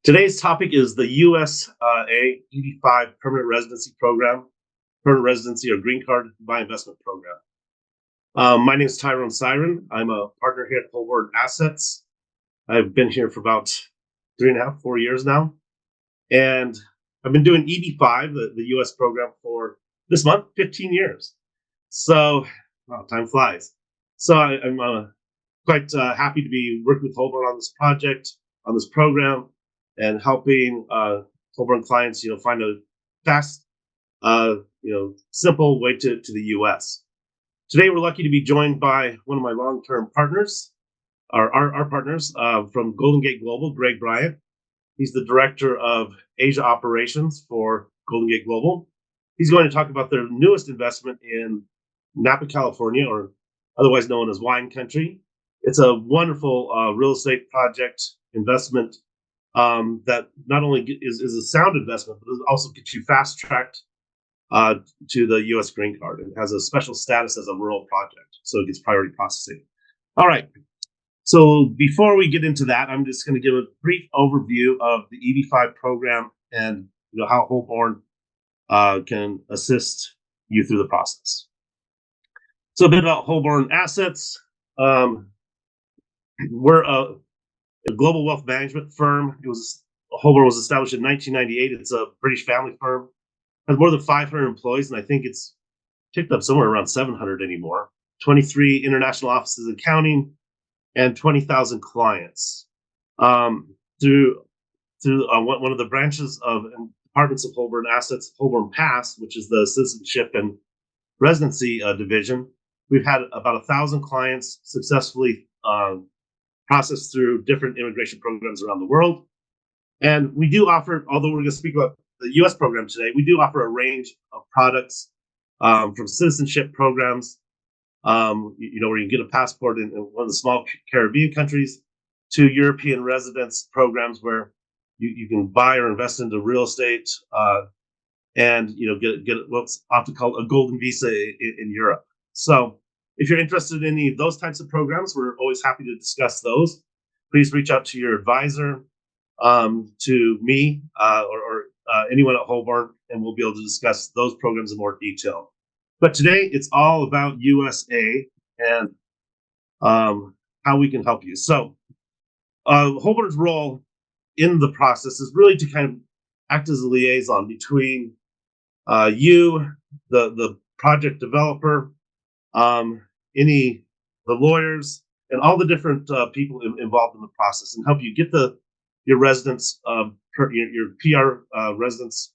Today's topic is the USA EB-5 Permanent Residency Program, Permanent Residency or Green Card by Investment Program. My name is Tyrone Siren. I'm a partner here at Holborn Assets. I've been here for about 3.5, 4 years now. And I've been doing EB-5, the US program, for this month, 15 years. So, wow, time flies. So I'm quite happy to be working with Holborn on this project, on this program, and helping Holborn clients, find a fast, simple way to the U.S. Today, we're lucky to be joined by one of my long-term partners, our partners from Golden Gate Global, Greg Bryant. He's the director of Asia operations for Golden Gate Global. He's going to talk about their newest investment in Napa, California, or otherwise known as Wine Country. It's a wonderful real estate project investment that not only is a sound investment, but it also gets you fast-tracked to the U.S. green card. It has a special status as a rural project, so it gets priority processing. All right. So before we get into that, I'm just going to give a brief overview of the EB-5 program and how Holborn can assist you through the process. So a bit about Holborn Assets. We're a global wealth management firm. Holborn was established in 1998. It's a British family firm. Has more than 500 employees, and I think it's ticked up somewhere around 700 anymore. 23 international offices and counting, and 20,000 clients. Through one of the branches of departments of Holborn Assets, Holborn Pass, which is the citizenship and residency division, we've had about 1,000 clients successfully processed through different immigration programs around the world. And we do offer, although we're going to speak about the U.S. program today, we do offer a range of products from citizenship programs, where you can get a passport in one of the small Caribbean countries, to European residence programs where you can buy or invest into real estate and get what's often called a golden visa in Europe. So if you're interested in any of those types of programs, we're always happy to discuss those. Please reach out to your advisor, to me, or anyone at Holborn, and we'll be able to discuss those programs in more detail. But today, it's all about USA and how we can help you. So Holborn's role in the process is really to kind of act as a liaison between you, the project developer, the lawyers, and all the different people involved in the process, and help you get your residence, your PR residence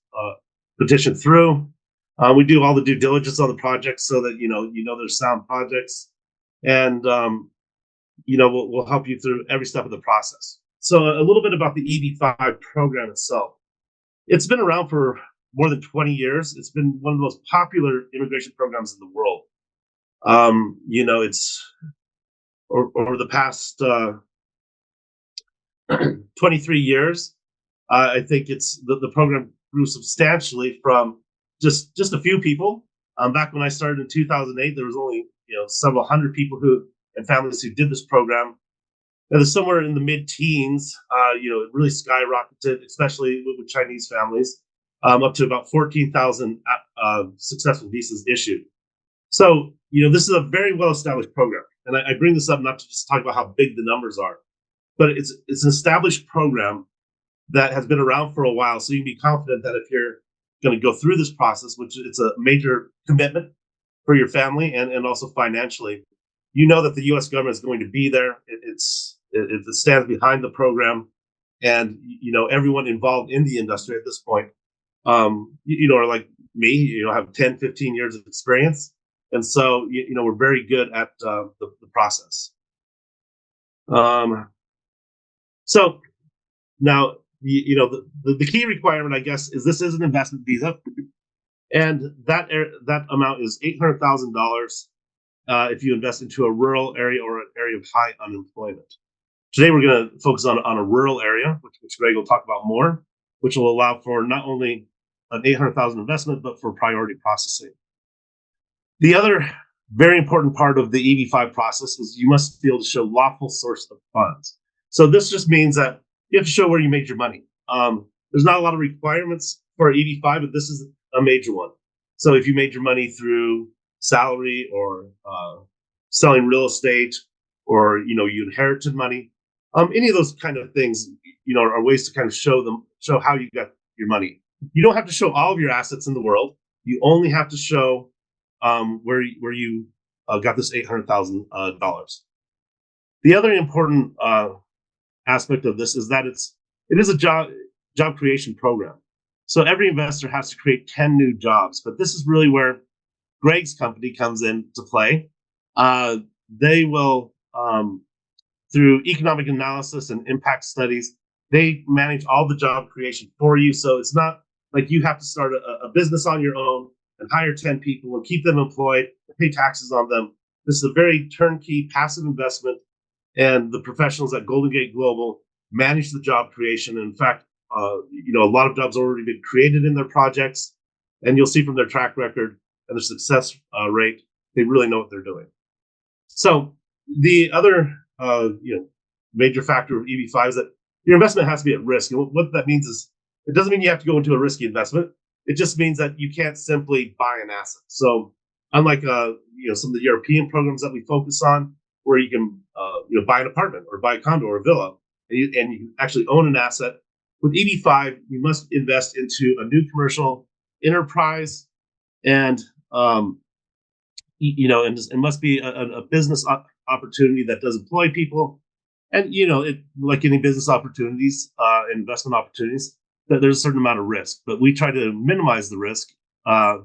petition through. We do all the due diligence on the project so that they're sound projects, and we'll help you through every step of the process. So a little bit about the EB-5 program itself. It's been around for more than 20 years. It's been one of the most popular immigration programs in the world. It's over the past 23 years. I think it's the program grew substantially from just a few people. Back when I started in 2008, there was only several hundred people and families who did this program. And there's somewhere in the mid-teens. It really skyrocketed, especially with Chinese families, up to about 14,000 successful visas issued. So, this is a very well-established program. And I bring this up not to just talk about how big the numbers are, but it's an established program that has been around for a while. So you can be confident that if you're going to go through this process, which it's a major commitment for your family and also financially, that the U.S. government is going to be there. It stands behind the program. And, everyone involved in the industry at this point, are like me, have 10, 15 years of experience. And so, we're very good at the process. So now, the key requirement, I guess, is this is an investment visa, and that amount is $800,000 if you invest into a rural area or an area of high unemployment. Today, we're going to focus on a rural area, which Greg will talk about more, which will allow for not only an $800,000 investment, but for priority processing. The other very important part of the EB-5 process is you must be able to show lawful source of funds. So this just means that you have to show where you made your money. There's not a lot of requirements for EB-5, but this is a major one. So if you made your money through salary or selling real estate, or you inherited money, any of those kind of things, are ways to kind of show how you got your money. You don't have to show all of your assets in the world. You only have to show where you got this $800,000. The other important aspect of this is that it is a job creation program. So every investor has to create 10 new jobs, but this is really where Greg's company comes into play. They will, through economic analysis and impact studies, they manage all the job creation for you. So it's not like you have to start a business on your own and hire 10 people and keep them employed, pay taxes on them. This is a very turnkey, passive investment, and the professionals at Golden Gate Global manage the job creation. In fact, a lot of jobs have already been created in their projects, and you'll see from their track record and their success rate, they really know what they're doing. So the other major factor of EB-5 is that your investment has to be at risk. And what that means is, it doesn't mean you have to go into a risky investment. It just means that you can't simply buy an asset. So unlike some of the European programs that we focus on, where you can buy an apartment or buy a condo or a villa, and you actually own an asset, with EB-5 you must invest into a new commercial enterprise, and it must be a business opportunity that does employ people. And like any business opportunities, investment opportunities, that there's a certain amount of risk, but we try to minimize the risk by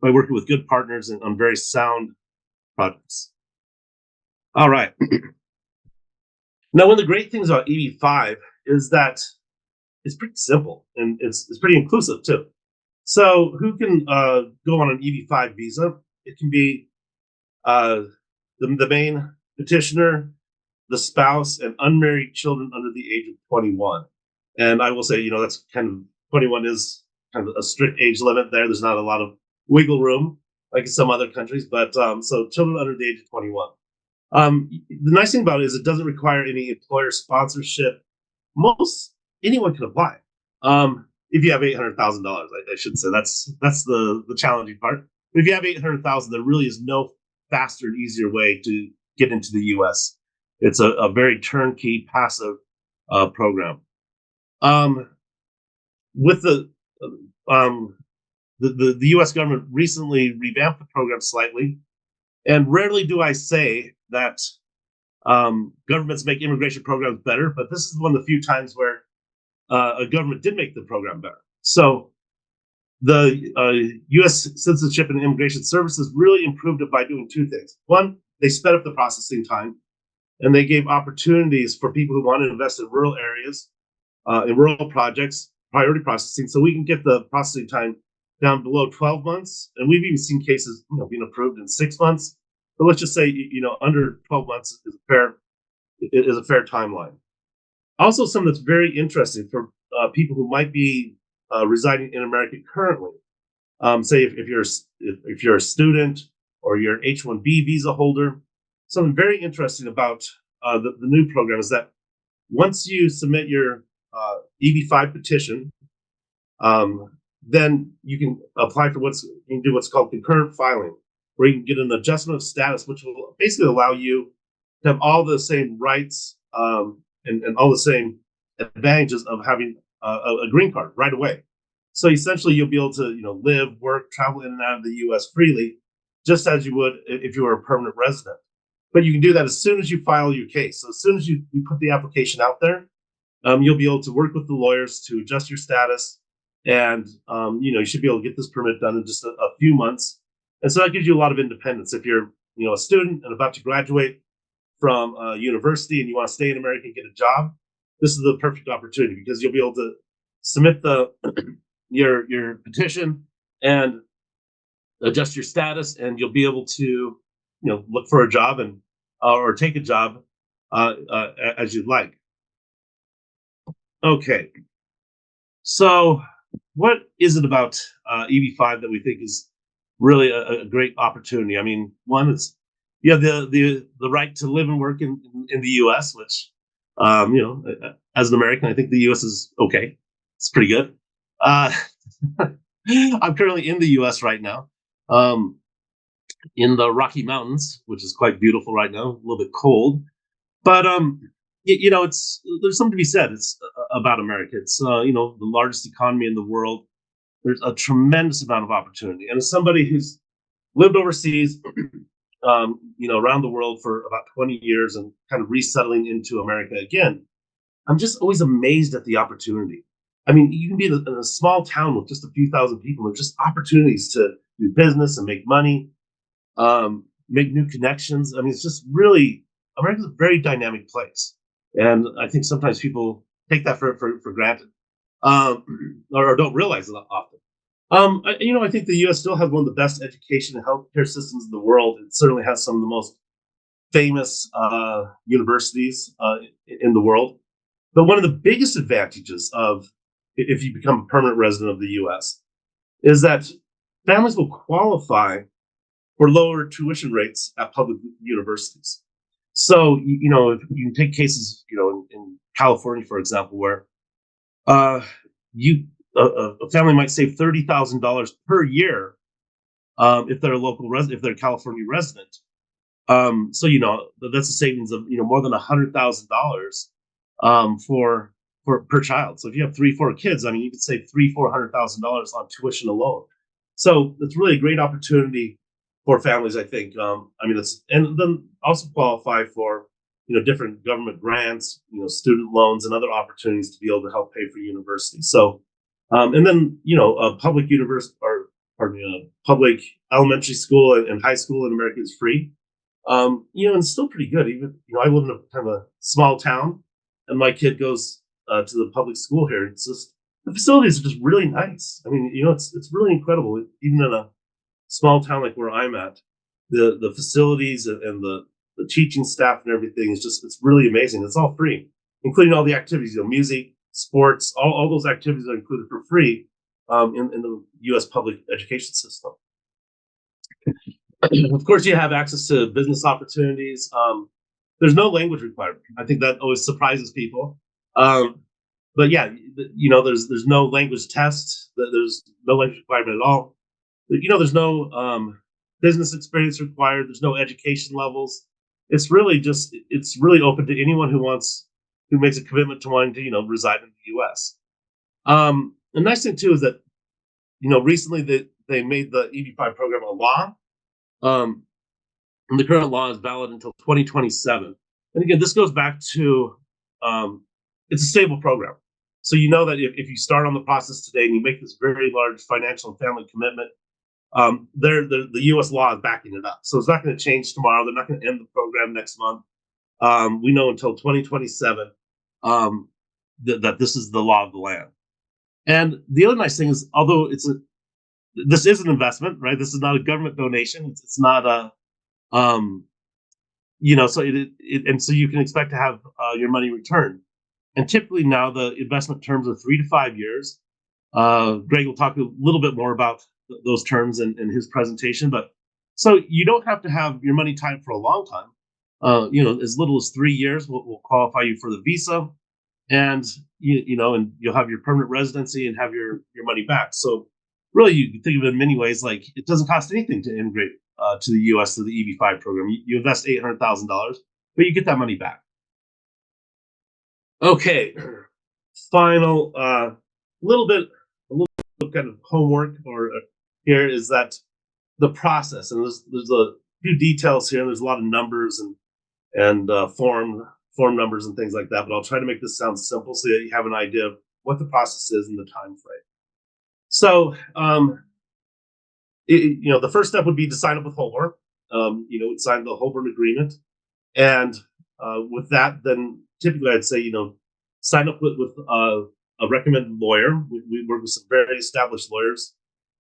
working with good partners and on very sound projects. All right. Now, one of the great things about EB-5 is that it's pretty simple, and it's pretty inclusive too. So who can go on an EB-5 visa? It can be the main petitioner, the spouse, and unmarried children under the age of 21. And I will say, that's kind of, 21 is kind of a strict age limit there. There's not a lot of wiggle room like in some other countries, but so children under the age of 21. The nice thing about it is it doesn't require any employer sponsorship. Anyone can apply. If you have $800,000, I should say that's the challenging part. But if you have $800,000, there really is no faster and easier way to get into the U.S. It's a very turnkey, passive program. With the U.S. government recently revamped the program slightly, and rarely do I say that governments make immigration programs better, but this is one of the few times where a government did make the program better. So the U.S. Citizenship and Immigration Services really improved it by doing two things. One, they sped up the processing time, and they gave opportunities for people who want to invest in rural areas, in rural projects, priority processing, so we can get the processing time down below 12 months. And we've even seen cases being approved in 6 months. But let's just say under 12 months is a fair timeline. Also, something that's very interesting for people who might be residing in America currently. Say if you're a student or you're an H-1B visa holder. Something very interesting about the new program is that once you submit your EB-5 petition, then you can apply for what's called concurrent filing, where you can get an adjustment of status, which will basically allow you to have all the same rights and all the same advantages of having a green card right away. So essentially, you'll be able to live, work, travel in and out of the U.S. freely, just as you would if you were a permanent resident. But you can do that as soon as you file your case. So as soon as you put the application out there, you'll be able to work with the lawyers to adjust your status, and you should be able to get this permit done in just a few months. And so that gives you a lot of independence. If you're a student and about to graduate from university and you want to stay in America and get a job, this is the perfect opportunity, because you'll be able to submit your petition and adjust your status, and you'll be able to look for a job and or take a job as you'd like. Okay, so what is it about EB-5 that we think is really a great opportunity? I mean, one is you have the right to live and work in the U.S., which as an American, I think the U.S. is okay. It's pretty good. Uh, I'm currently in the U.S. right now, um, in the Rocky Mountains, which is quite beautiful right now. A little bit cold, but it's there's something to be said. It's about America. It's the largest economy in the world. There's a tremendous amount of opportunity, and as somebody who's lived overseas, around the world for about 20 years and kind of resettling into America again, I'm just always amazed at the opportunity. I mean, you can be in a small town with just a few thousand people. There's just opportunities to do business and make money, make new connections. I mean, it's just really America's a very dynamic place, and I think sometimes people take that for granted, um, or don't realize it often. I think the U.S. still has one of the best education and healthcare systems in the world. It certainly has some of the most famous universities in the world. But one of the biggest advantages of if you become a permanent resident of the U.S. is that families will qualify for lower tuition rates at public universities. So if you can take cases, in California, for example, where uh, you a family might save $30,000 per year if they're a if they're a California resident. So that's a savings of more than $100,000 for per child. So if you have 3, 4 kids, I mean, you could save $400,000 on tuition alone. So it's really a great opportunity for families, I think. I mean, it's and then also qualify for different government grants, student loans, and other opportunities to be able to help pay for university. So, and then a public university or pardon me, a public elementary school and high school in America is free. And it's still pretty good. Even I live in a kind of a small town, and my kid goes to the public school here. It's just the facilities are just really nice. I mean, it's really incredible. Even in a small town like where I'm at, the facilities and the teaching staff and everything is just it's really amazing. It's all free, including all the activities, music, sports, all those activities are included for free in the U.S. public education system. Of course, you have access to business opportunities. There's no language requirement. I think that always surprises people. Um, but yeah, there's no language test. There's no language requirement at all. There's no business experience required. There's no education levels. It's really open to anyone who makes a commitment to wanting to reside in the U.S. The nice thing too is that recently they made the EB-5 program a law. Um, and the current law is valid until 2027. And again, this goes back to um, it's a stable program. So you know that if you start on the process today and you make this very large financial and family commitment, the U.S. law is backing it up. So it's not going to change tomorrow. They're not going to end the program next month. We know until 2027 that this is the law of the land. And the other nice thing is, although this is an investment, right? This is not a government donation. It's not a so and so you can expect to have your money returned. And typically now the investment terms are 3 to 5 years. Greg will talk a little bit more about those terms in his presentation, but so you don't have to have your money tied for a long time. As little as 3 years will qualify you for the visa, and and you'll have your permanent residency and have your money back. So really, you can think of it in many ways. Like it doesn't cost anything to immigrate to the U.S. through the EB-5 program. You invest $800,000, but you get that money back. Okay, final little bit, a little kind of homework or here is that the process, and there's a few details here. There's a lot of numbers and form numbers and things like that. But I'll try to make this sound simple so that you have an idea of what the process is and the time frame. So, the first step would be to sign up with Holborn. We'd sign the Holborn agreement, and with that, then typically I'd say, sign up with a recommended lawyer. We work with some very established lawyers.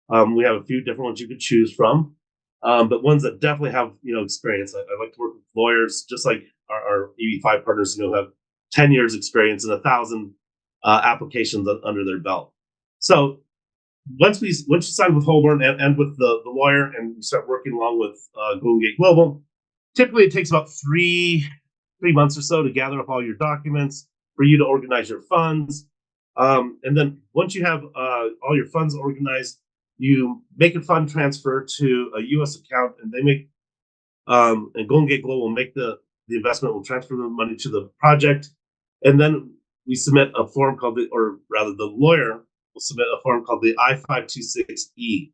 We have a few different ones you could choose from, but ones that definitely have experience. I like to work with lawyers just like our EB-5 partners. Have 10 years experience and 1,000 applications under their belt. So once you sign with Holborn and with the lawyer and you start working along with Golden Gate Global, typically it takes about three months or so to gather up all your documents, for you to organize your funds, And then once you have all your funds organized, you make a fund transfer to a U.S. account, and they make and Golden Gate Global will make the investment. Will transfer the money to the project, and then we submit a form called or rather, the lawyer will submit a form called the I-526E,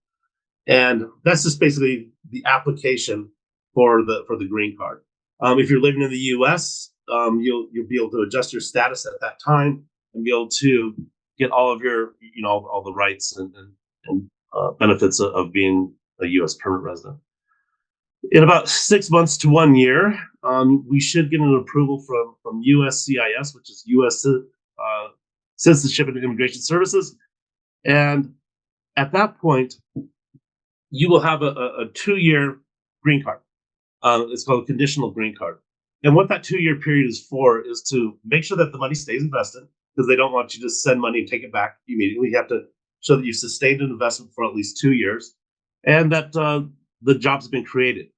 and that's just basically the application for the green card. If you're living in the U.S., you'll be able to adjust your status at that time and be able to get all of your all the rights and benefits of being a U.S. permanent resident. In about 6 months to 1 year, we should get an approval from USCIS, which is U.S. Citizenship and Immigration Services, and at that point, you will have a 2-year green card. It's called a conditional green card. And what that 2-year period is for is to make sure that the money stays invested, because they don't want you to send money and take it back immediately. You have to show that you've sustained an investment for at least 2 years, and that the jobs have been created.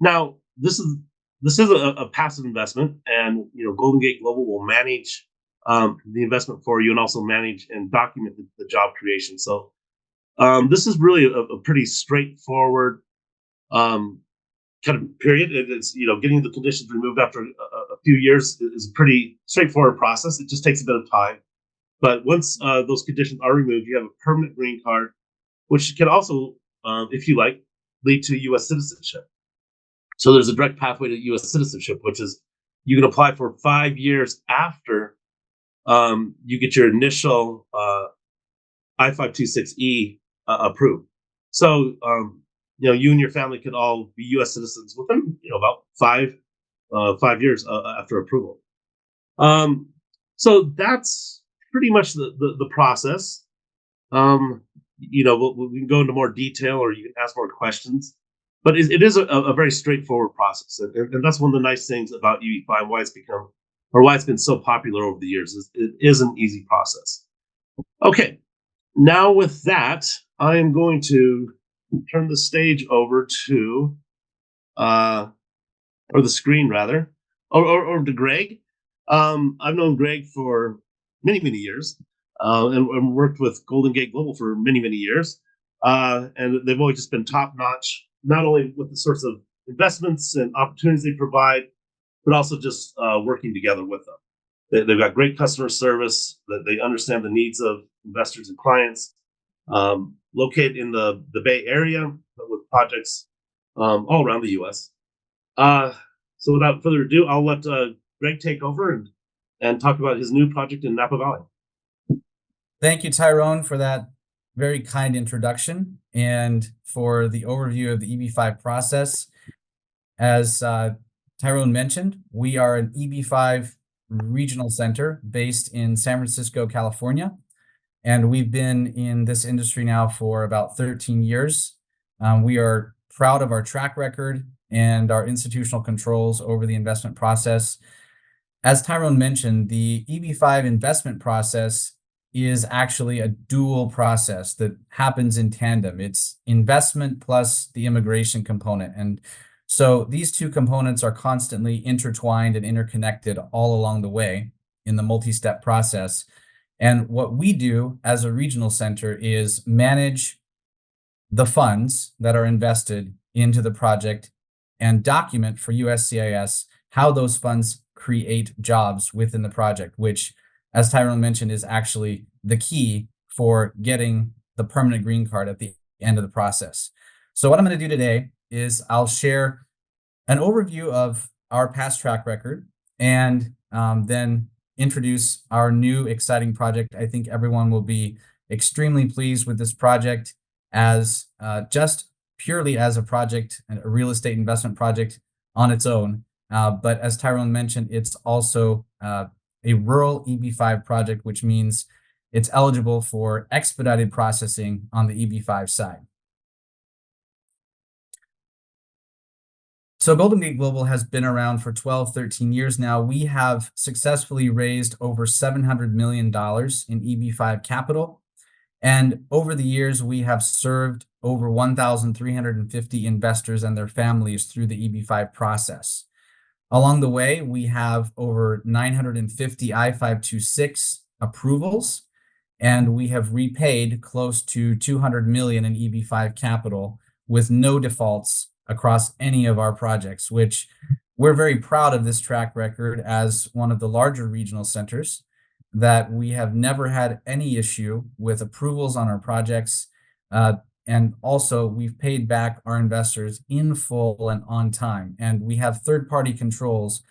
Now, this is a passive investment, and Golden Gate Global will manage the investment for you and also manage and document the job creation. So this is really a pretty straightforward kind of period. It's getting the conditions removed after a few years is a pretty straightforward process. It just takes a bit of time, but once those conditions are removed, you have a permanent green card, which can also, if you like, lead to U.S. citizenship. So there's a direct pathway to U.S. citizenship, which is you can apply for 5 years after you get your initial I-526E approved. So you and your family could all be U.S. citizens within about 5 years after approval. So that's pretty much the process. We can go into more detail, or you can ask more questions. But it is a very straightforward process, and that's one of the nice things about EB-5, why it's been so popular over the years. It is an easy process. Okay, now with that, I am going to turn the stage over to, or the screen rather, or to Greg. I've known Greg for many years, and worked with Golden Gate Global for many years, and they've always just been top notch, not only with the sorts of investments and opportunities they provide, but also just working together with them. They've got great customer service, that they understand the needs of investors and clients. Located in the Bay Area, with projects all around the U.S. So without further ado, I'll let Greg take over and talk about his new project in Napa Valley. Thank you, Tyrone, for that very kind introduction and for the overview of the EB-5 process. As Tyrone mentioned, we are an EB-5 regional center based in San Francisco, California, and we've been in this industry now for about 13 years. We are proud of our track record and our institutional controls over the investment process. As Tyrone mentioned, the EB-5 investment process is actually a dual process that happens in tandem. It's investment plus the immigration component. And so these two components are constantly intertwined and interconnected all along the way in the multi-step process. And what we do as a regional center is manage the funds that are invested into the project and document for USCIS how those funds create jobs within the project, which, as Tyrone mentioned, is actually the key for getting the permanent green card at the end of the process. So what I'm going to do today is I'll share an overview of our past track record and then introduce our new exciting project. I think everyone will be extremely pleased with this project as just purely as a project, a real estate investment project on its own. But as Tyrone mentioned, it's also a rural EB-5 project, which means it's eligible for expedited processing on the EB-5 side. So Golden Gate Global has been around for 12, 13 years now. We have successfully raised over $700 million in EB-5 capital. And over the years, we have served over 1,350 investors and their families through the EB-5 process. Along the way, we have over 950 I-526 approvals and we have repaid close to 200 million in EB-5 capital with no defaults across any of our projects, which we're very proud of this track record as one of the larger regional centers, that we have never had any issue with approvals on our projects. And also we've paid back our investors in full and on time. And we have third-party controls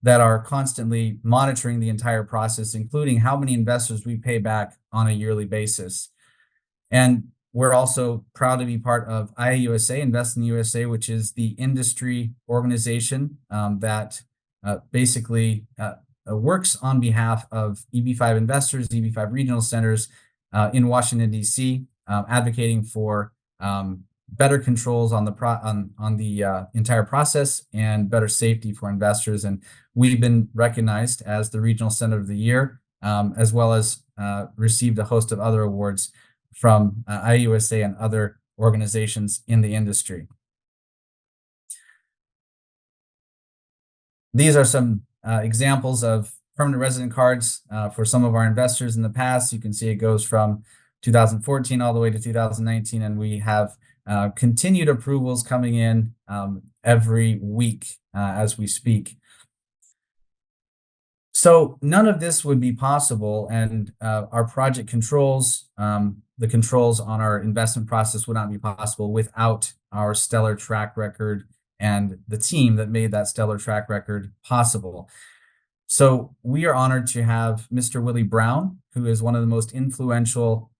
that are constantly monitoring the entire process, including how many investors we pay back on a yearly basis. And we're also proud to be part of IAUSA, Invest in the USA, which is the industry organization that basically works on behalf of EB-5 investors, EB-5 regional centers in Washington, D.C., advocating for better controls on the entire process and better safety for investors. And we've been recognized as the Regional Center of the Year, as well as received a host of other awards from IUSA and other organizations in the industry. These are some examples of permanent resident cards for some of our investors in the past. You can see it goes from 2014 all the way to 2019, and we have continued approvals coming in every week as we speak. So none of this would be possible, and our project controls, the controls on our investment process would not be possible without our stellar track record and the team that made that stellar track record possible. So we are honored to have Mr. Willie Brown, who is one of the most influential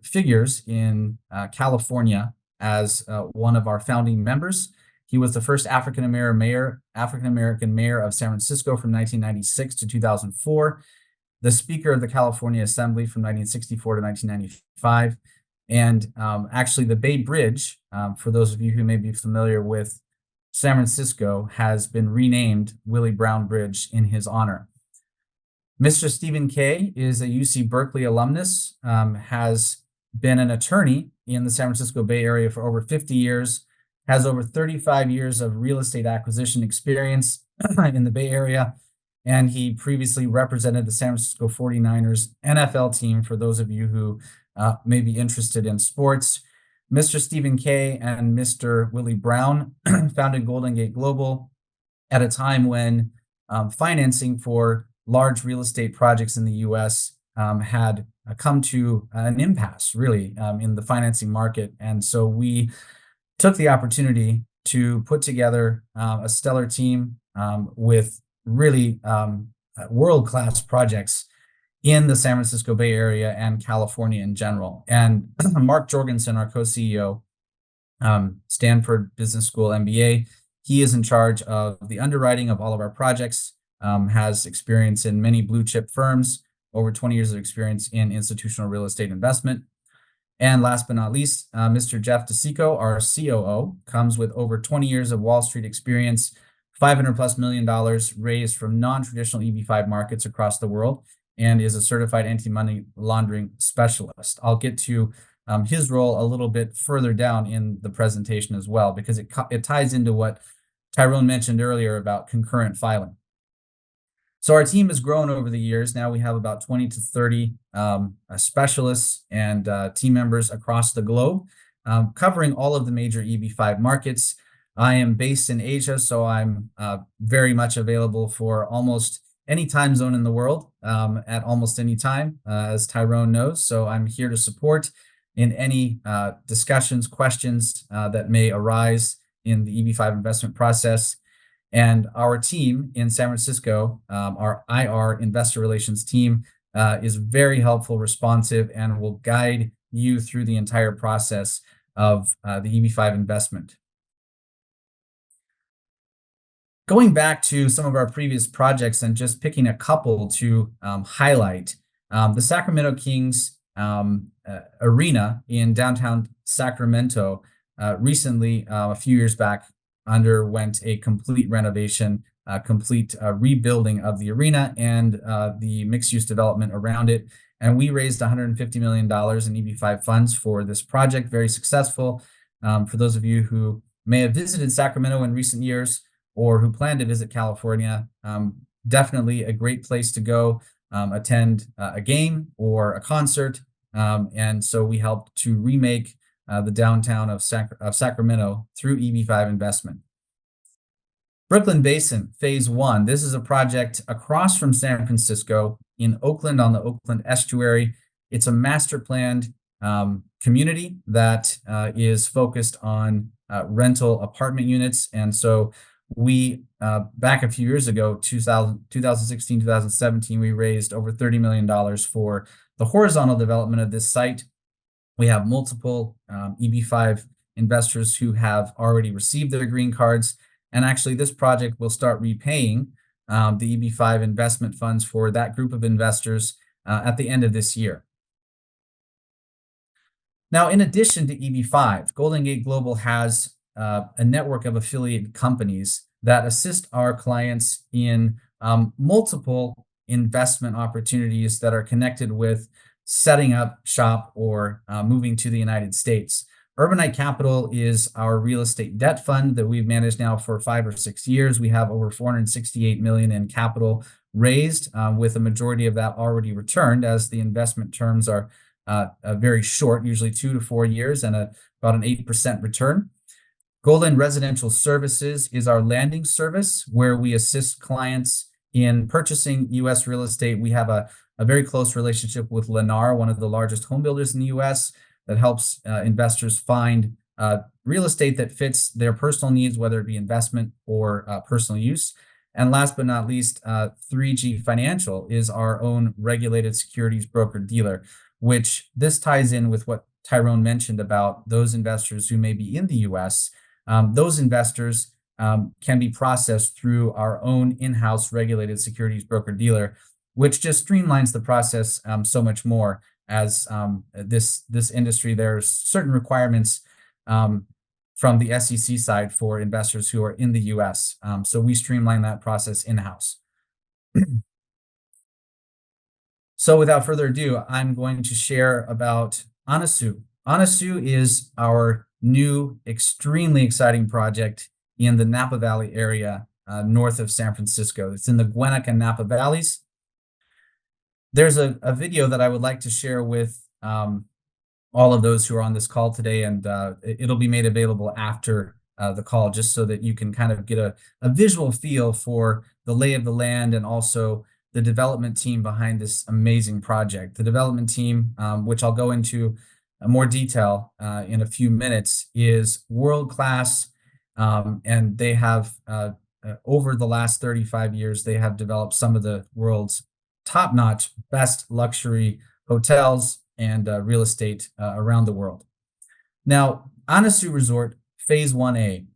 figures in California, as one of our founding members. He was the first African American mayor of San Francisco from 1996 to 2004, the Speaker of the California Assembly from 1964 to 1995, and actually the Bay Bridge, for those of you who may be familiar with San Francisco, has been renamed Willie Brown Bridge in his honor. Mr. Stephen Kay is a UC Berkeley alumnus, has been an attorney in the San Francisco Bay Area for over 50 years, has over 35 years of real estate acquisition experience in the Bay Area, and he previously represented the San Francisco 49ers NFL team, for those of you who may be interested in sports. Mr. Stephen Kay and Mr. Willie Brown founded Golden Gate Global at a time when financing for large real estate projects in the U.S. Had come to an impasse, really, in the financing market. And so we took the opportunity to put together a stellar team with really world-class projects in the San Francisco Bay Area and California in general. And Mark Jorgensen, our co-CEO, Stanford Business School MBA, he is in charge of the underwriting of all of our projects, has experience in many blue chip firms, over 20 years of experience in institutional real estate investment. And last but not least, Mr. Jeff DeSico, our COO, comes with over 20 years of Wall Street experience, $500+ million raised from non-traditional EB-5 markets across the world, and is a certified anti-money laundering specialist. I'll get to his role a little bit further down in the presentation as well, because it ties into what Tyrone mentioned earlier about concurrent filing. So our team has grown over the years. Now we have about 20 to 30 specialists and team members across the globe, covering all of the major EB-5 markets. I am based in Asia, so I'm very much available for almost any time zone in the world at almost any time, as Tyrone knows. So I'm here to support in any discussions, questions that may arise in the EB-5 investment process. And our team in San Francisco, our IR investor relations team, is very helpful, responsive, and will guide you through the entire process of the EB-5 investment. Going back to some of our previous projects and just picking a couple to highlight, the Sacramento Kings Arena in downtown Sacramento recently, a few years back, underwent a complete renovation, complete rebuilding of the arena and the mixed-use development around it. And we raised $150 million in EB-5 funds for this project, very successful. For those of you who may have visited Sacramento in recent years or who plan to visit California, definitely a great place to go. attend a game or a concert. And so we helped to remake the downtown of Sacramento through EB-5 investment. Brooklyn Basin, Phase 1. This is a project across from San Francisco in Oakland on the Oakland estuary. It's a master planned community that is focused on rental apartment units. And so we, back a few years ago, 2016, 2017, we raised over $30 million for the horizontal development of this site. We have multiple EB-5 investors who have already received their green cards. And actually, this project will start repaying the EB-5 investment funds for that group of investors at the end of this year. Now, in addition to EB-5, Golden Gate Global has a network of affiliated companies that assist our clients in multiple investment opportunities that are connected with setting up shop or moving to the United States. Urbanite Capital is our real estate debt fund that we've managed now for 5 or 6 years. We have over $468 million in capital raised, with a majority of that already returned, as the investment terms are very short, usually 2 to 4 years, and about an 8% return. Golden Residential Services is our landing service where we assist clients in purchasing U.S. real estate. We have a very close relationship with Lennar, one of the largest home builders in the U.S., that helps investors find real estate that fits their personal needs, whether it be investment or personal use. And last but not least, 3G Financial is our own regulated securities broker dealer, which this ties in with what Tyrone mentioned about those investors who may be in the U.S. Those investors can be processed through our own in-house regulated securities broker dealer, which just streamlines the process so much more. As this industry, there's certain requirements from the SEC side for investors who are in the U.S. So we streamline that process in-house. So without further ado, I'm going to share about Anasu. Anasu is our new, extremely exciting project in the Napa Valley area north of San Francisco. It's in the Gwinnett and Napa Valleys. There's a video that I would like to share with all of those who are on this call today, and it'll be made available after the call, just so that you can kind of get a visual feel for the lay of the land and also the development team behind this amazing project. The development team, which I'll go into more detail in a few minutes, is world-class, and they have, over the last 35 years, they have developed some of the world's top-notch, best luxury hotels and real estate around the world. Now, Anasu Resort, Phase 1A.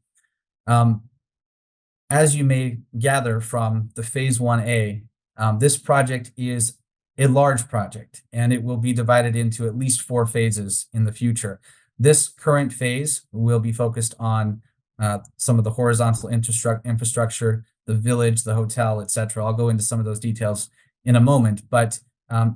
As you may gather from the Phase 1A, this project is a large project, and it will be divided into at least 4 phases in the future. This current phase will be focused on some of the horizontal infrastructure, the village, the hotel, etc. I'll go into some of those details in a moment, but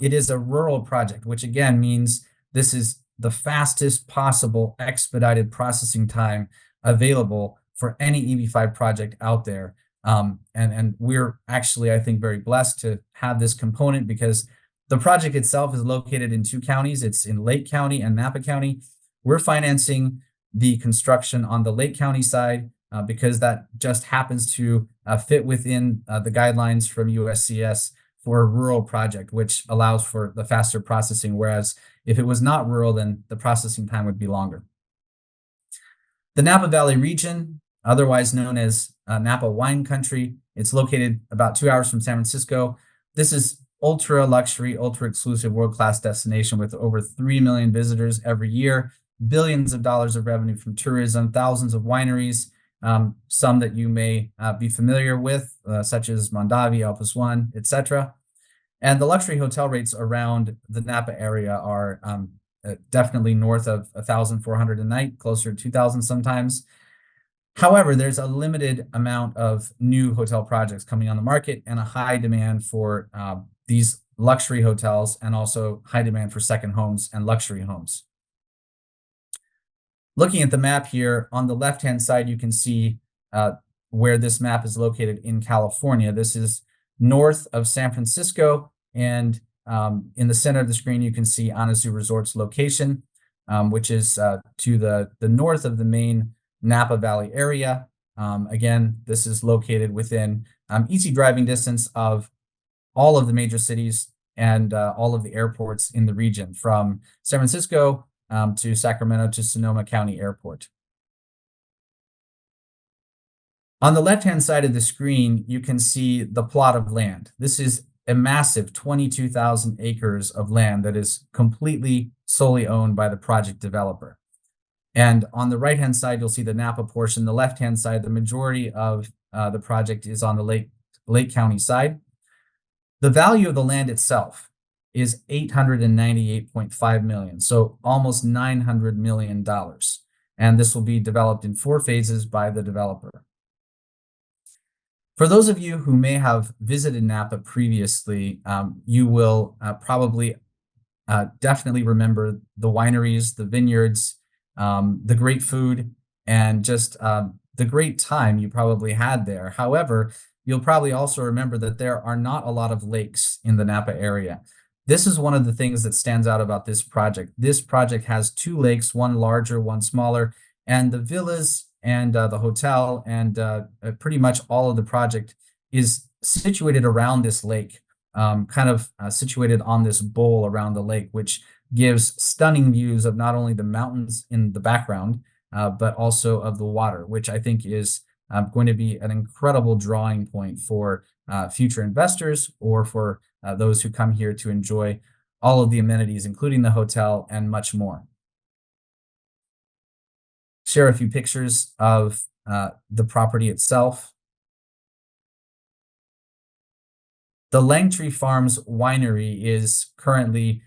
it is a rural project, which again means this is the fastest possible expedited processing time available for any EB-5 project out there. And we're actually, I think, very blessed to have this component, because the project itself is located in 2 counties. It's in Lake County and Napa County. We're financing the construction on the Lake County side because that just happens to fit within the guidelines from USCS for a rural project, which allows for the faster processing, whereas if it was not rural, then the processing time would be longer. The Napa Valley region, otherwise known as Napa Wine Country, it's located about 2 hours from San Francisco. This is ultra luxury, ultra exclusive, world-class destination with over 3 million visitors every year, billions of dollars of revenue from tourism, thousands of wineries, some that you may be familiar with, such as Mondavi, Alpus One, etc. And the luxury hotel rates around the Napa area are definitely north of 1,400 a night, closer to 2,000 sometimes. However, there's a limited amount of new hotel projects coming on the market and a high demand for these luxury hotels, and also high demand for second homes and luxury homes. Looking at the map here, on the left-hand side, you can see where this map is located in California. This is north of San Francisco And in the center of the screen, you can see Anasu Resort's location, which is to the north of the main Napa Valley area. Again, this is located within easy driving distance of all of the major cities and all of the airports in the region, from San Francisco to Sacramento to Sonoma County Airport. On the left-hand side of the screen, you can see the plot of land. This is a massive 22,000 acres of land that is completely solely owned by the project developer. And on the right-hand side, you'll see the Napa portion. The left-hand side, the majority of the project is on the Lake County side. The value of the land itself is $898.5 million, so almost $900 million. And this will be developed in 4 phases by the developer. For those of you who may have visited Napa previously, you will probably definitely remember the wineries, the vineyards, the great food, and just the great time you probably had there. However, you'll probably also remember that there are not a lot of lakes in the Napa area. This is one of the things that stands out about this project. This project has 2 lakes, one larger, one smaller, and the villas and the hotel and pretty much all of the project is situated around this lake, situated on this bowl around the lake, which gives stunning views of not only the mountains in the background, but also of the water, which I think is going to be an incredible drawing point for future investors or for those who come here to enjoy all of the amenities, including the hotel and much more. Share a few pictures of the property itself. The Langtree Farms Winery is currently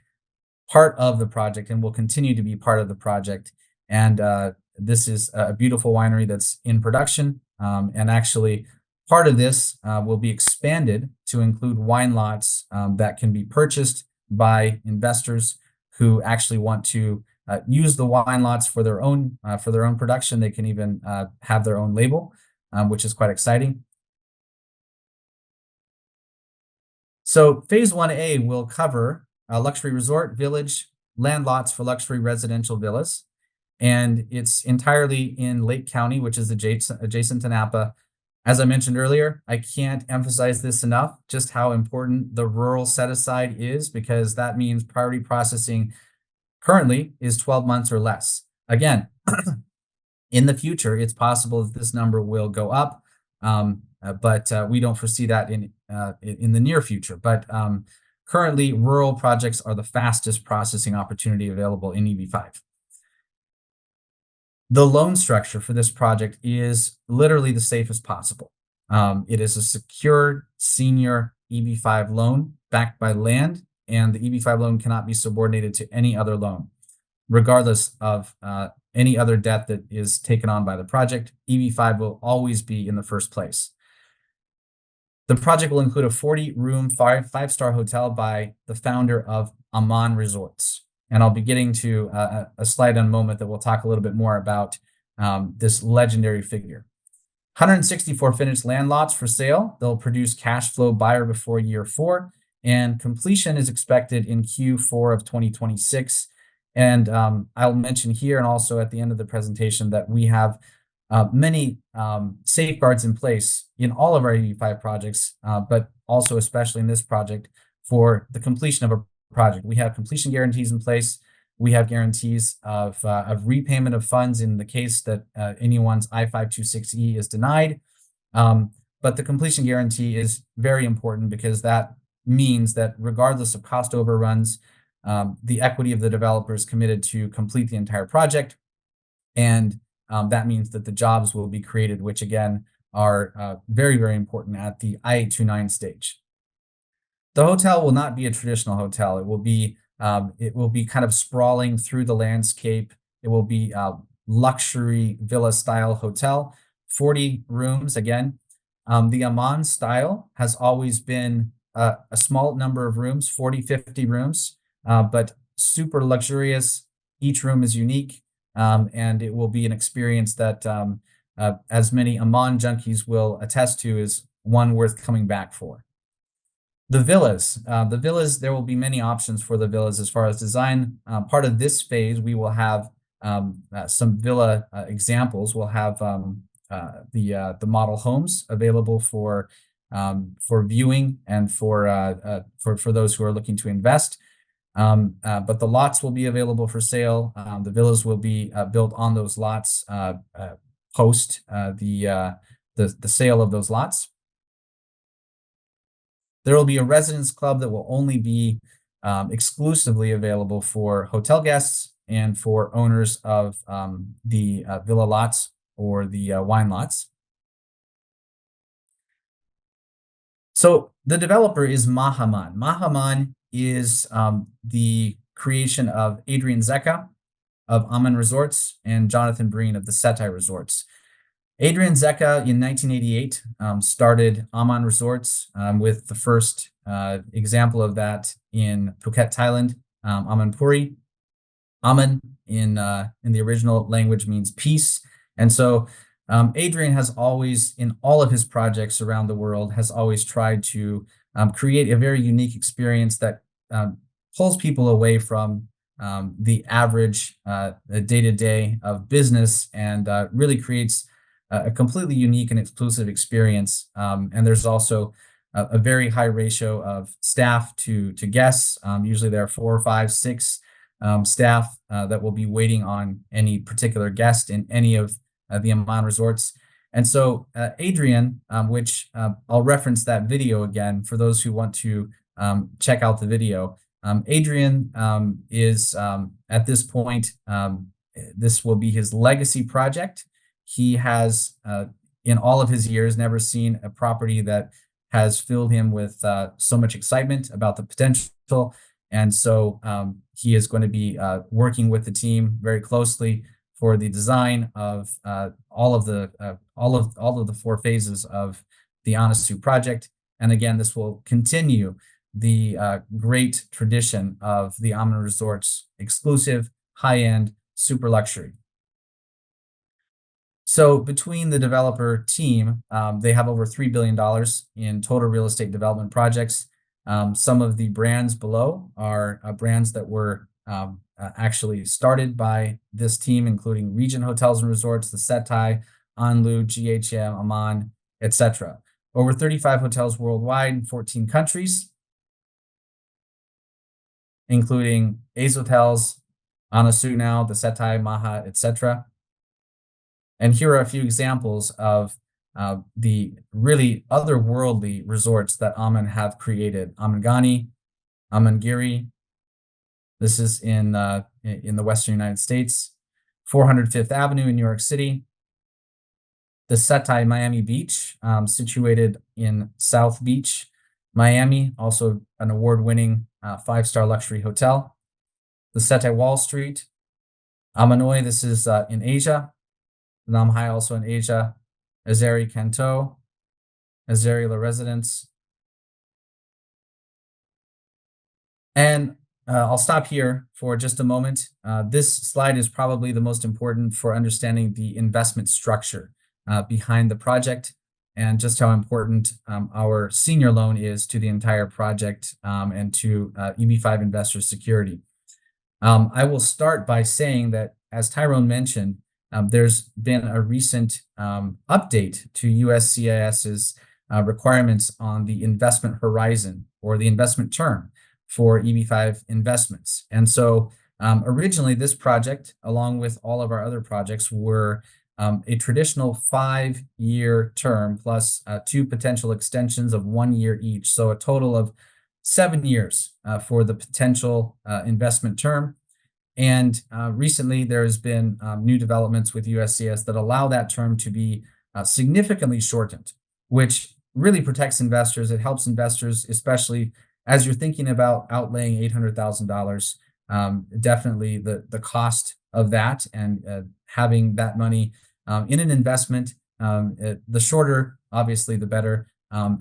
part of the project and will continue to be part of the project. And this is a beautiful winery that's in production. And actually, part of this will be expanded to include wine lots that can be purchased by investors who actually want to use the wine lots for their own production. They can even have their own label, which is quite exciting. So phase 1A will cover a luxury resort village, land lots for luxury residential villas, and it's entirely in Lake County, which is adjacent to Napa. As I mentioned earlier, I can't emphasize this enough, just how important the rural set-aside is, because that means priority processing currently is 12 months or less. Again, in the future, it's possible that this number will go up, but we don't foresee that in the near future. But currently, rural projects are the fastest processing opportunity available in EB-5. The loan structure for this project is literally the safest possible. It is a secured senior EB-5 loan backed by land, and the EB-5 loan cannot be subordinated to any other loan, regardless of any other debt that is taken on by the project. EB-5 will always be in the first place. The project will include a 40-room, 5-star hotel by the founder of Anasu Resorts. And I'll be getting to a slide in a moment that will talk a little bit more about this legendary figure. 164 finished land lots for sale. They'll produce cash flow buyer before year 4, and completion is expected in Q4 of 2026. And I'll mention here and also at the end of the presentation that we have many safeguards in place in all of our EB-5 projects, but also especially in this project for the completion of a project. We have completion guarantees in place. We have guarantees of repayment of funds in the case that anyone's I-526E is denied. But the completion guarantee is very important because that means that regardless of cost overruns, the equity of the developer is committed to complete the entire project. And that means that the jobs will be created, which again are very, very important at the I-829 stage. The hotel will not be a traditional hotel. It will be kind of sprawling through the landscape. It will be a luxury villa style hotel, 40 rooms again. The Amman style has always been a small number of rooms, 40, 50 rooms, but super luxurious. Each room is unique, and it will be an experience that, as many Amman junkies will attest to, is one worth coming back for. The villas. There will be many options for the villas as far as design. Part of this phase, we will have some villa examples. We'll have the model homes available for viewing and for those who are looking to invest. But the lots will be available for sale. The villas will be built on those lots post the sale of those lots. There will be a residence club that will only be exclusively available for hotel guests and for owners of the villa lots or the wine lots. So the developer is Mahaman. Mahaman is the creation of Adrian Zecca of Aman Resorts and Jonathan Breen of the Setai Resorts. Adrian Zecca in 1988 started Aman Resorts with the first example of that in Phuket, Thailand, Amanpuri. Aman in the original language means peace. And so Adrian has always, in all of his projects around the world, has always tried to create a very unique experience that pulls people away from the average day-to-day of business and really creates a completely unique and exclusive experience. And there's also a very high ratio of staff to guests. Usually there are 4, 5, 6 staff that will be waiting on any particular guest in any of the Aman resorts. And so Adrian, which I'll reference that video again for those who want to check out the video. Adrian is at this point, this will be his legacy project. He has, in all of his years, never seen a property that has filled him with so much excitement about the potential. And so he is going to be working with the team very closely for the design of all of the 4 phases of the Anasu project. And again, this will continue the great tradition of the Aman Resorts exclusive, high-end, super luxury. So between the developer team, they have over $3 billion in total real estate development projects. Some of the brands below are brands that were actually started by this team, including Regent Hotels and Resorts, the Setai, Anlu, GHM, Aman, etc. Over 35 hotels worldwide in 14 countries, including Ace Hotels, Anasu now, the Setai, Maha, etc. And here are a few examples of the really otherworldly resorts that Aman have created. Amangani, Amangiri. This is in the Western United States. 405th Avenue in New York City. The Setai Miami Beach, situated in South Beach, Miami, also an award-winning 5-star luxury hotel. The Setai Wall Street. Amanoi, this is in Asia. Namhai, also in Asia. Azeri Kanto, Azeri La Residence. And I'll stop here for just a moment. This slide is probably the most important for understanding the investment structure behind the project and just how important our senior loan is to the entire project and to EB-5 investor security. I will start by saying that, as Tyrone mentioned, there's been a recent update to USCIS's requirements on the investment horizon or the investment term for EB-5 investments. And so originally this project, along with all of our other projects, were a traditional 5-year term plus 2 potential extensions of 1 year each. So a total of 7 years for the potential investment term. And recently there has been new developments with USCIS that allow that term to be significantly shortened, which really protects investors. It helps investors, especially as you're thinking about outlaying $800,000. Definitely the cost of that and having that money in an investment, the shorter, obviously, the better.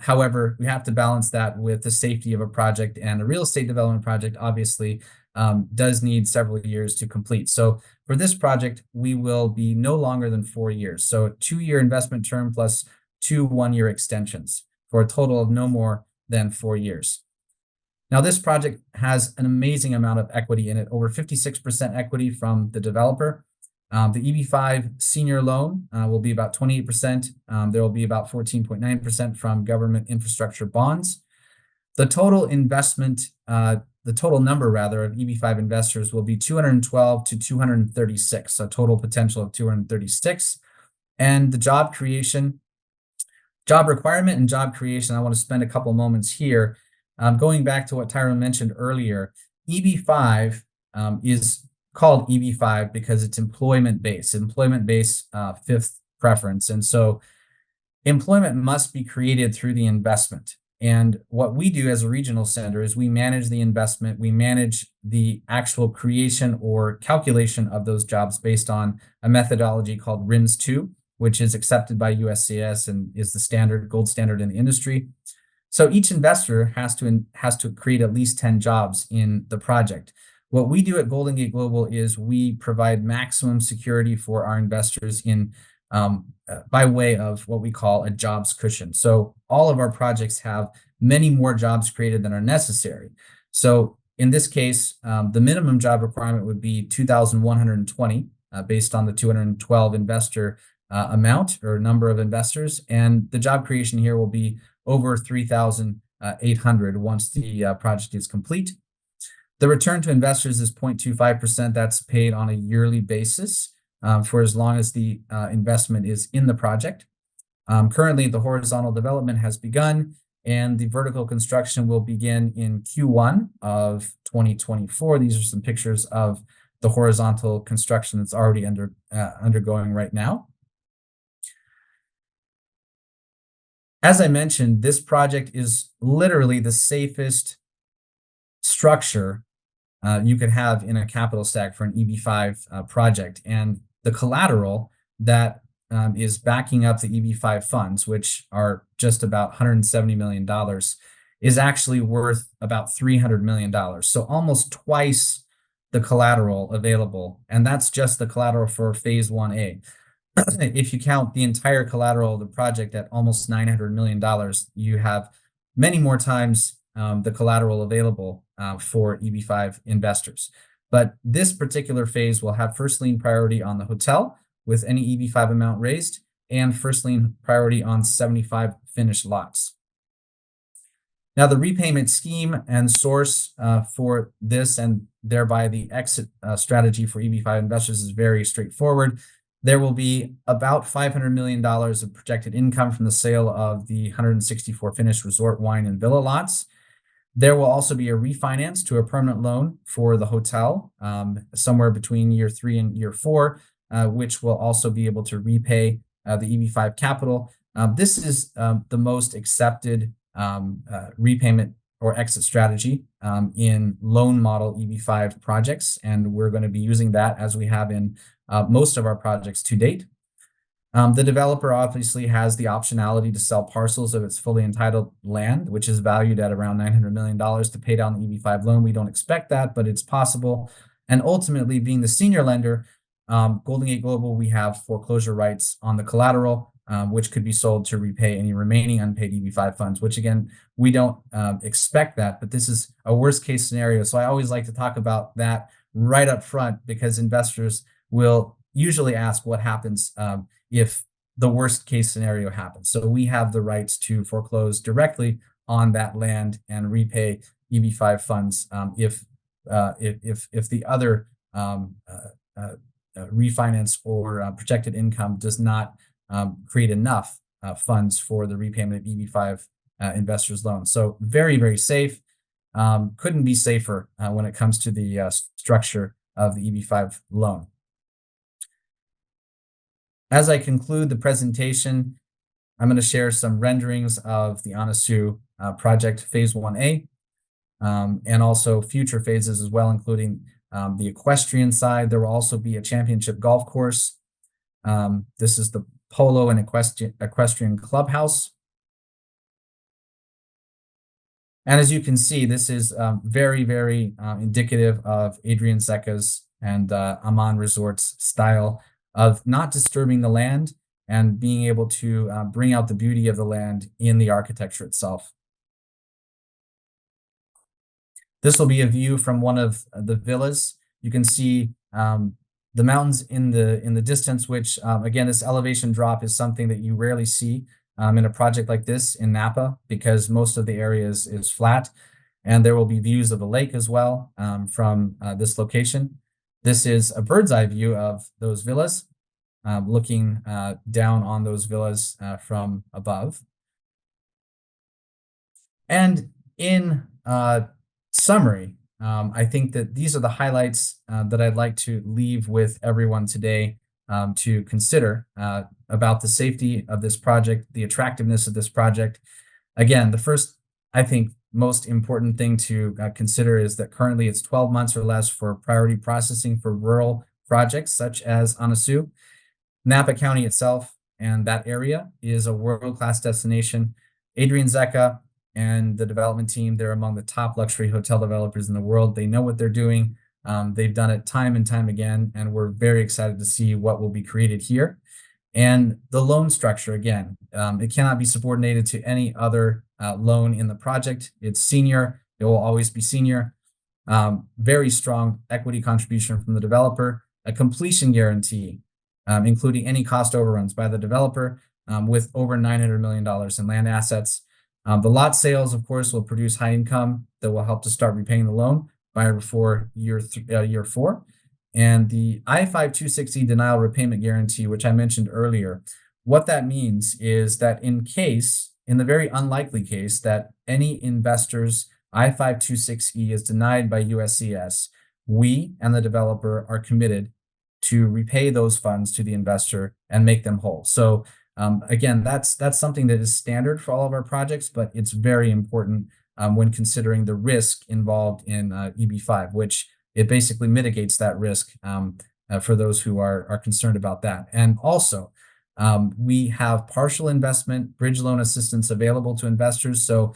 However, we have to balance that with the safety of a project, and a real estate development project, obviously, does need several years to complete. So for this project, we will be no longer than 4 years. So a 2-year investment term plus 2 1-year extensions for a total of no more than 4 years. Now, this project has an amazing amount of equity in it, over 56% equity from the developer. The EB-5 senior loan will be about 28%. There will be about 14.9% from government infrastructure bonds. The total investment, the total number rather of EB-5 investors will be 212 to 236, so total potential of 236. And the job requirement and job creation, I want to spend a couple moments here. Going back to what Tyrone mentioned earlier, EB-5 is called EB-5 because it's employment-based, fifth preference. And so employment must be created through the investment. And what we do as a regional center is we manage the investment, we manage the actual creation or calculation of those jobs based on a methodology called RIMS-2, which is accepted by USCIS and is the gold standard in the industry. So each investor has to create at least 10 jobs in the project. What we do at Golden Gate Global is we provide maximum security for our investors in by way of what we call a jobs cushion. So all of our projects have many more jobs created than are necessary. So in this case, the minimum job requirement would be 2,120 based on the 212 investor amount or number of investors. And the job creation here will be over 3,800 once the project is complete. The return to investors is 0.25%. That's paid on a yearly basis for as long as the investment is in the project. Currently, the horizontal development has begun, and the vertical construction will begin in Q1 of 2024. These are some pictures of the horizontal construction that's already undergoing right now. As I mentioned, this project is literally the safest structure you could have in a capital stack for an EB-5 project. And the collateral that is backing up the EB-5 funds, which are just about $170 million, is actually worth about $300 million. So almost twice the collateral available. And that's just the collateral for phase 1A. If you count the entire collateral of the project at almost $900 million, you have many more times the collateral available for EB-5 investors. But this particular phase will have first lien priority on the hotel with any EB-5 amount raised, and first lien priority on 75 finished lots. Now, the repayment scheme and source for this and thereby the exit strategy for EB-5 investors is very straightforward. There will be about $500 million of projected income from the sale of the 164 finished resort wine and villa lots. There will also be a refinance to a permanent loan for the hotel somewhere between year 3 and year 4, which will also be able to repay the EB-5 capital. This is the most accepted repayment or exit strategy in loan model EB-5 projects, and we're going to be using that as we have in most of our projects to date. The developer obviously has the optionality to sell parcels of its fully entitled land, which is valued at around $900 million to pay down the EB-5 loan. We don't expect that, but it's possible. And ultimately, being the senior lender, Golden Gate Global, we have foreclosure rights on the collateral, which could be sold to repay any remaining unpaid EB-5 funds, which again, we don't expect that, but this is a worst case scenario. So I always like to talk about that right up front because investors will usually ask what happens if the worst case scenario happens. So we have the rights to foreclose directly on that land and repay EB-5 funds if the other refinance or projected income does not create enough funds for the repayment of EB-5 investors' loans. So very, very safe. Couldn't be safer when it comes to the structure of the EB-5 loan. As I conclude the presentation, I'm going to share some renderings of the Anasu project phase 1A and also future phases as well, including the equestrian side. There will also be a championship golf course. This is the polo and equestrian clubhouse. And as you can see, this is very, very indicative of Adrian Seca's and Aman Resort's style of not disturbing the land and being able to bring out the beauty of the land in the architecture itself. This will be a view from one of the villas. You can see the mountains in the distance, which again, this elevation drop is something that you rarely see in a project like this in Napa, because most of the area is flat. And there will be views of the lake as well from this location. This is a bird's eye view of those villas, looking down on those villas from above. And in summary, I think that these are the highlights that I'd like to leave with everyone today to consider about the safety of this project, the attractiveness of this project. Again, the first, I think, most important thing to consider is that currently it's 12 months or less for priority processing for rural projects such as Anasu. Napa County itself and that area is a world-class destination. Adrian Zecca and the development team, they're among the top luxury hotel developers in the world. They know what they're doing. They've done it time and time again, and we're very excited to see what will be created here. And the loan structure, again, it cannot be subordinated to any other loan in the project. It's senior. It will always be senior. Very strong equity contribution from the developer, a completion guarantee, including any cost overruns by the developer, with over $900 million in land assets. The lot sales, of course, will produce high income that will help to start repaying the loan by or before year 4. And the I-5/260 denial repayment guarantee, which I mentioned earlier, what that means is that in the very unlikely case that any investor's I-5/260 is denied by USCS, we and the developer are committed to repay those funds to the investor and make them whole. So again, that's something that is standard for all of our projects, but it's very important when considering the risk involved in EB-5, which it basically mitigates that risk for those who are concerned about that. And also, we have partial investment bridge loan assistance available to investors. So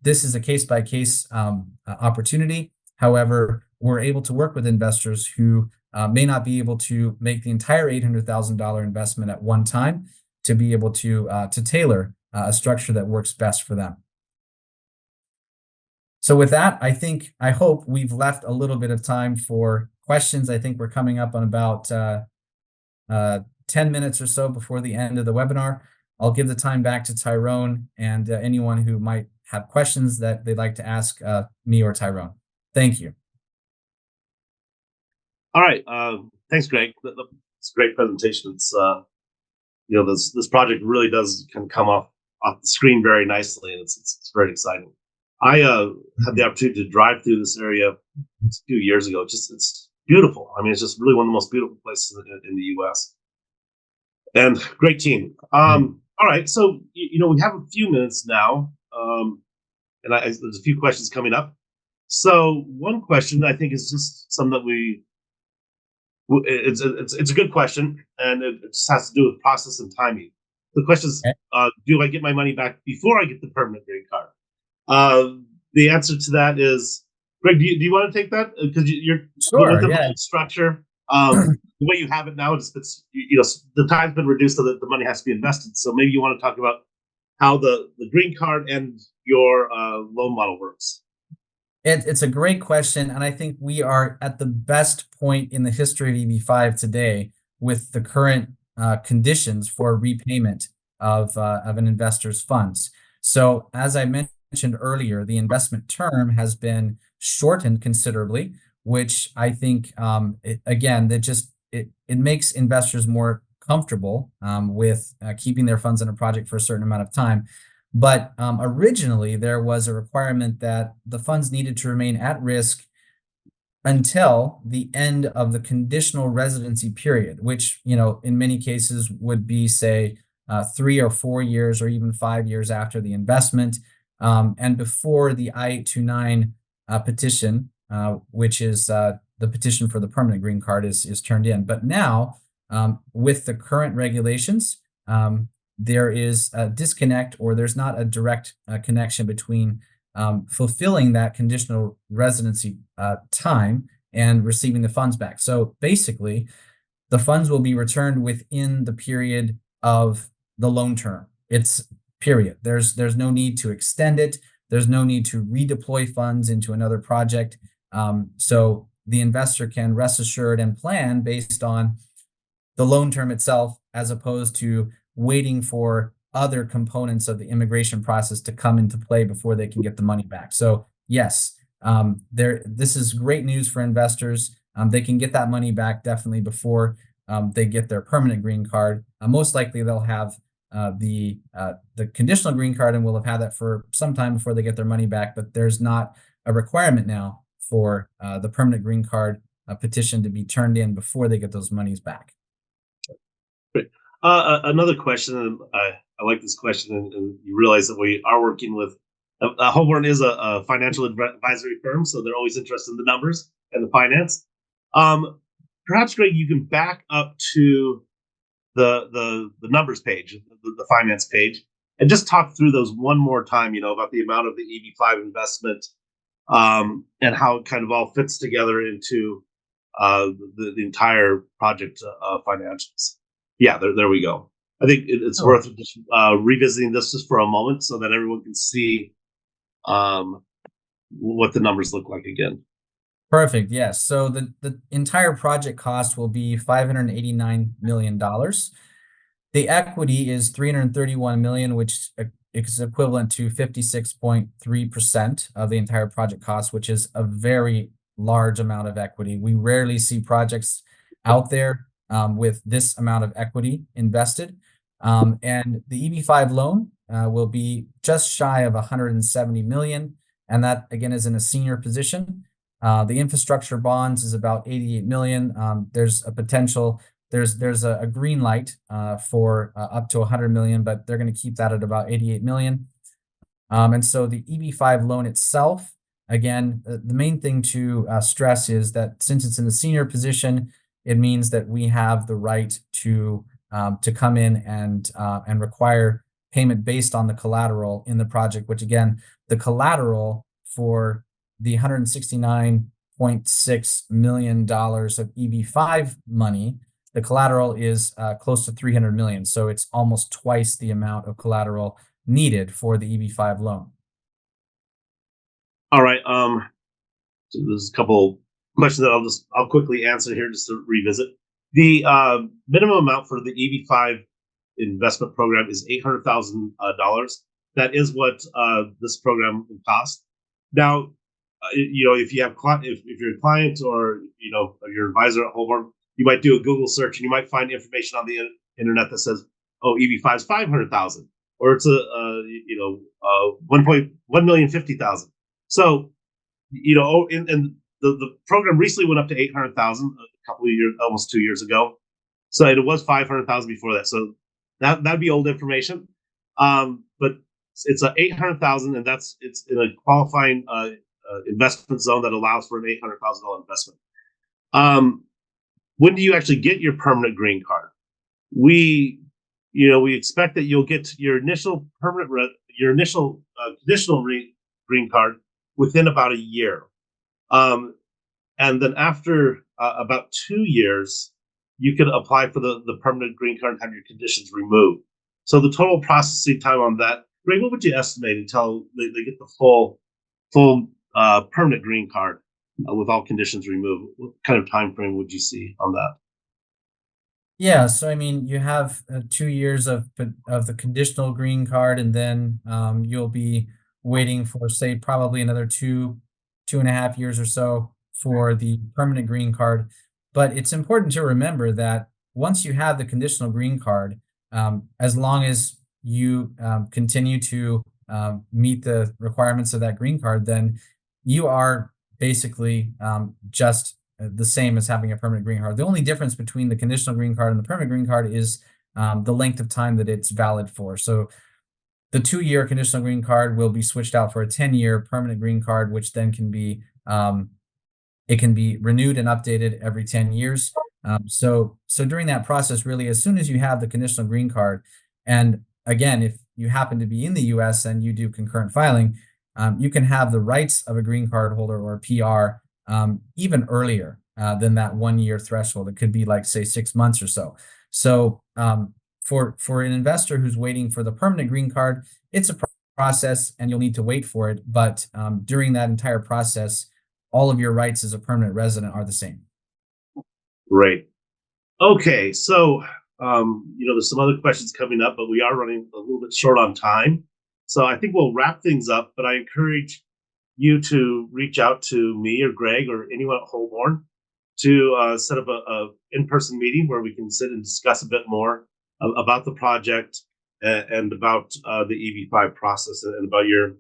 this is a case-by-case opportunity. However, we're able to work with investors who may not be able to make the entire $800,000 investment at one time, to be able to tailor a structure that works best for them. So with that, I hope we've left a little bit of time for questions. I think we're coming up on about 10 minutes or so before the end of the webinar. I'll give the time back to Tyrone and anyone who might have questions that they'd like to ask me or Tyrone. Thank you. All right. Thanks, Greg. It's a great presentation. It's this project really does come off the screen very nicely, and it's very exciting. I had the opportunity to drive through this area a few years ago. It's beautiful. I mean, it's just really one of the most beautiful places in the U.S. And great team. All right, so we have a few minutes now, and there's a few questions coming up. So one question I think is just something that it's a good question, and it just has to do with process and timing. The question is, do I get my money back before I get the permanent green card? The answer to that is, Greg, do you want to take that? Because you're sure, with the structure, the way you have it now, it's the time's been reduced so that the money has to be invested. So maybe you want to talk about how the green card and your loan model works. It's a great question, and I think we are at the best point in the history of EB-5 today with the current conditions for repayment of an investor's funds. So as I mentioned earlier, the investment term has been shortened considerably, which I think, it makes investors more comfortable with keeping their funds in a project for a certain amount of time. But originally, there was a requirement that the funds needed to remain at risk until the end of the conditional residency period, which, in many cases would be, say, 3 or 4 years or even 5 years after the investment, and before the I-829 petition, which is the petition for the permanent green card is turned in. But now, with the current regulations, there is a disconnect, or there's not a direct connection between fulfilling that conditional residency time and receiving the funds back. So basically, the funds will be returned within the period of the loan term. It's period. There's no need to extend it There's no need to redeploy funds into another project. So the investor can rest assured and plan based on the loan term itself, as opposed to waiting for other components of the immigration process to come into play before they can get the money back. So yes, this is great news for investors. They can get that money back definitely before they get their permanent green card. Most likely they'll have the conditional green card and will have had that for some time before they get their money back, but there's not a requirement now for the permanent green card petition to be turned in before they get those monies back. Great. Another question, and I like this question, and you realize that we are working with Holborn is a financial advisory firm, so they're always interested in the numbers and the finance. Perhaps, Greg, you can back up to the numbers page, the finance page, and just talk through those one more time. About the amount of the EB-5 investment, and how it kind of all fits together into the entire project financials. Yeah, there we go. I think it's worth just revisiting this just for a moment so that everyone can see what the numbers look like again. Perfect. Yes. So the entire project cost will be $589 million. The equity is $331 million, which is equivalent to 56.3% of the entire project cost, which is a very large amount of equity. We rarely see projects out there with this amount of equity invested. And the EB-5 loan will be just shy of $170 million. And that, again, is in a senior position. The infrastructure bonds is about $88 million. There's a potential, there's a green light for up to $100 million, but they're going to keep that at about $88 million. And so the EB-5 loan itself, again, the main thing to stress is that since it's in the senior position, it means that we have the right to come in and require payment based on the collateral in the project, which, again, the collateral for the $169.6 million of EB-5 money, the collateral is close to $300 million. So it's almost twice the amount of collateral needed for the EB-5 loan. All right. So there's a couple questions that I'll quickly answer here just to revisit. The minimum amount for the EB-5 investment program is $800,000. That is what this program will cost. Now, if you have if you're a client or your advisor at Holborn, you might do a Google search and you might find information on the internet that says, "Oh, EB-5 is $500,000," or it's $1,050,000. So, and the program recently went up to $800,000 a couple of years, almost 2 years ago. So it was $500,000 before that. So that'd be old information. But it's a $800,000, and it's in a qualifying investment zone that allows for an $800,000 investment. When do you actually get your permanent green card? We expect that you'll get your initial conditional green card within about a year. And then after about 2 years, you can apply for the permanent green card and have your conditions removed. So the total processing time on that, Greg, what would you estimate until they get the full permanent green card with all conditions removed? What kind of time frame would you see on that? Yeah, so I mean, you have 2 years of the conditional green card, and then you'll be waiting for, say, probably another 2.5 years or so for the permanent green card. But it's important to remember that once you have the conditional green card, as long as you continue to meet the requirements of that green card, then you are basically just the same as having a permanent green card. The only difference between the conditional green card and the permanent green card is the length of time that it's valid for. So the 2-year conditional green card will be switched out for a 10-year permanent green card, which then can be it can be renewed and updated every 10 years. So during that process, really, as soon as you have the conditional green card, and again, if you happen to be in the U.S. and you do concurrent filing, you can have the rights of a green card holder or a PR even earlier than that 1-year threshold. It could be like, say, 6 months or so. So for an investor who's waiting for the permanent green card, it's a process and you'll need to wait for it. But during that entire process, all of your rights as a permanent resident are the same. Great. Okay, so there's some other questions coming up, but we are running a little bit short on time. So I think we'll wrap things up, but I encourage you to reach out to me or Greg or anyone at Holborn to set up a in-person meeting where we can sit and discuss a bit more about the project and about the EB-5 process and about your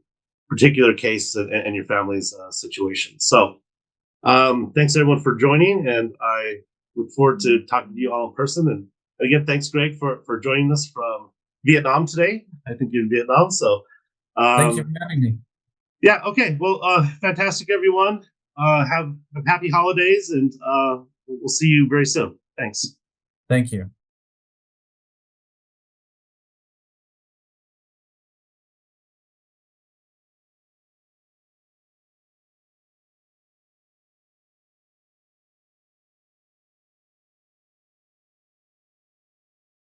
particular case and your family's situation. So thanks everyone for joining, and I look forward to talking to you all in person. And again, thanks Greg for joining us from Vietnam today. I think you're in Vietnam, so Thank you for having me. yeah. Okay. Well, fantastic, have happy holidays, and we'll see you very soon. Thanks. Thank you.